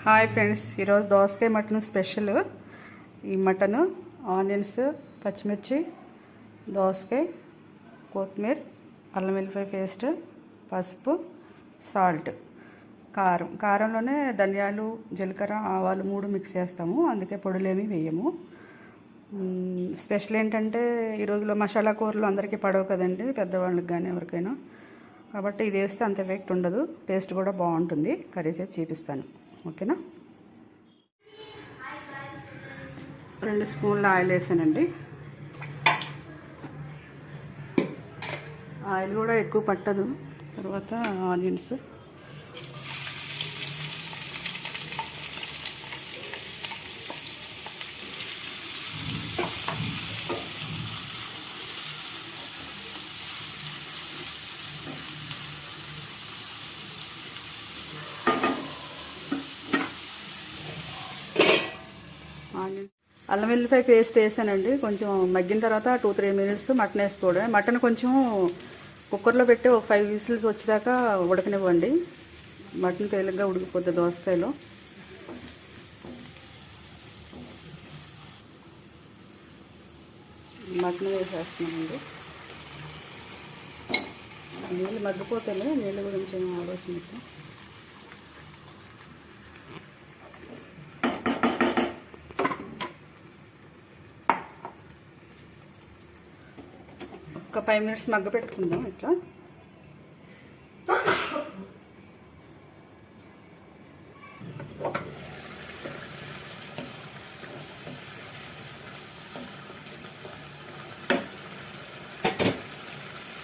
Hi friends, ఈరోజు దోసకాయ mutton special. ఈ మటన్, ఆనియన్స్, పచ్చిమిర్చి, దోసకాయ, కొత్తిమీర, అల్లం వెల్లిపాయ పేస్ట్, పసుపు, సాల్ట్, కారంలోనే ధనియాలు, జీలకర్ర, ఆవాలు 3 మిక్స్ చేస్తాము. అందుకే పొడులేమీ వేయము. స్పెషల్ ఏంటంటే ఈ రోజులో మసాలా కూరలు అందరికీ పడవు కదండి, పెద్దవాళ్ళకి కానీ ఎవరికైనా. కాబట్టి ఇది వేస్తే అంత ఎఫెక్ట్ ఉండదు, టేస్ట్ కూడా బాగుంటుంది. కర్రీ చేసి చూపిస్తాను, ఓకేనా. 2 స్పూన్ల ఆయిల్ వేసానండి. ఆయిల్ కూడా ఎక్కువ పట్టదు. తర్వాత ఆనియన్స్, అల్లం వెల్లిపాయ పేస్ట్ వేసానండి. కొంచెం మగ్గిన తర్వాత 2-3 మినిట్స్ మటన్ వేసుకోవడం. మటన్ కొంచెం కుక్కర్లో పెట్టి ఒక 5 విజిల్స్ వచ్చేదాకా ఉడకనివ్వండి. మటన్ తేలిగ్గా ఉడికిపోద్ది దోసకాయలో. మటన్ వేసేస్తున్నానండి. నీళ్ళు మగ్గిపోతాయి, నీళ్ళు గురించి ఆలోచన. ఒక 5 మినిట్స్ మగ్గ పెట్టుకుందాం. ఇట్లా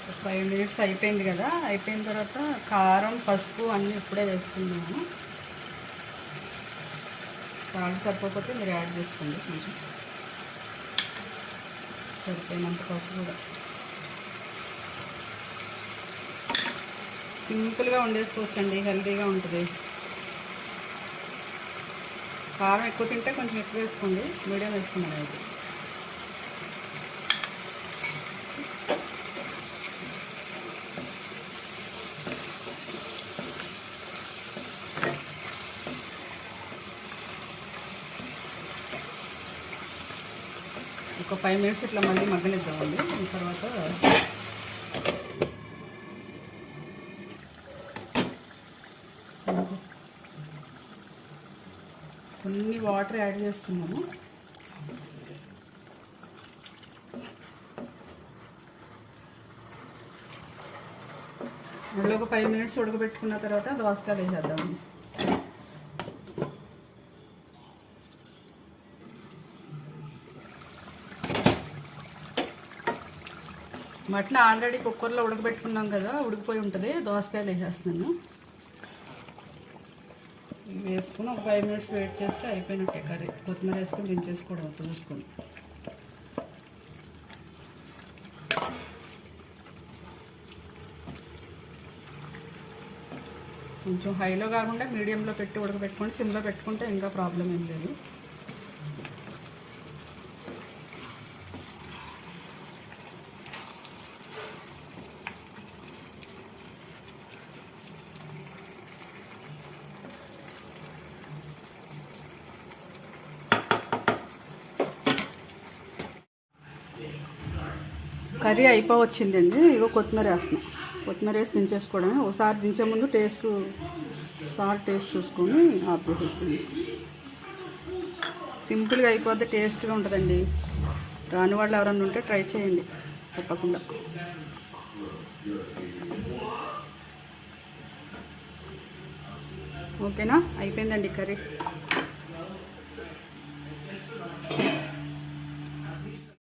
ఒక 5 మినిట్స్ అయిపోయింది కదా. అయిపోయిన తర్వాత కారం, పసుపు అన్నీ ఇప్పుడే వేసుకుందాము. సాల్ట్ సరిపోతే మీరు యాడ్ చేసుకోండి. కొంచెం సరిపోయినంత పసుపు కూడా. సింపుల్గా వండేసుకోవచ్చండి, హెల్తీగా ఉంటుంది. కారం ఎక్కువ తింటే కొంచెం ఎక్కువ వేసుకోండి, మీడియం వేస్తున్నాను అయితే. ఒక 5 మినిట్స్ ఇట్లా మళ్ళీ మగ్గనిద్దామండి. తర్వాత కొన్ని వాటర్ యాడ్ చేసుకున్నాము. మళ్ళీ ఒక 5 మినిట్స్ ఉడకబెట్టుకున్న తర్వాత దోసకాయలు వేసేద్దాము. మటన్ ఆల్రెడీ కుక్కర్లో ఉడకబెట్టుకున్నాం కదా, ఉడికిపోయి ఉంటుంది. దోసకాయలు వేసేస్తున్నాను. వేసుకుని ఒక 5 మినిట్స్ వెయిట్ చేస్తే అయిపోయినట్టే కర్రీ. కొత్తిమీర వేసుకొని దించేసుకోవడం చూసుకొని. కొంచెం హైలో కాకుండా మీడియంలో పెట్టి ఉడకబెట్టుకోండి. సిమ్లో పెట్టుకుంటే ఇంకా ప్రాబ్లం ఏం లేదు. కర్రీ అయిపోవచ్చిందండి. ఇగో కొత్తిమీర వేస్తున్నాం. కొత్తిమీర వేసి దించేసుకోవడమే. ఒకసారి దించే ముందు సాల్ట్ టేస్ట్ చూసుకొని ఆఫ్ చేసేస్తుంది. సింపుల్గా అయిపోద్ది, టేస్ట్గా ఉంటుందండి. రాని వాళ్ళు ఎవరన్నా ఉంటే ట్రై చేయండి తప్పకుండా. ఓకేనా, అయిపోయిందండి కర్రీ.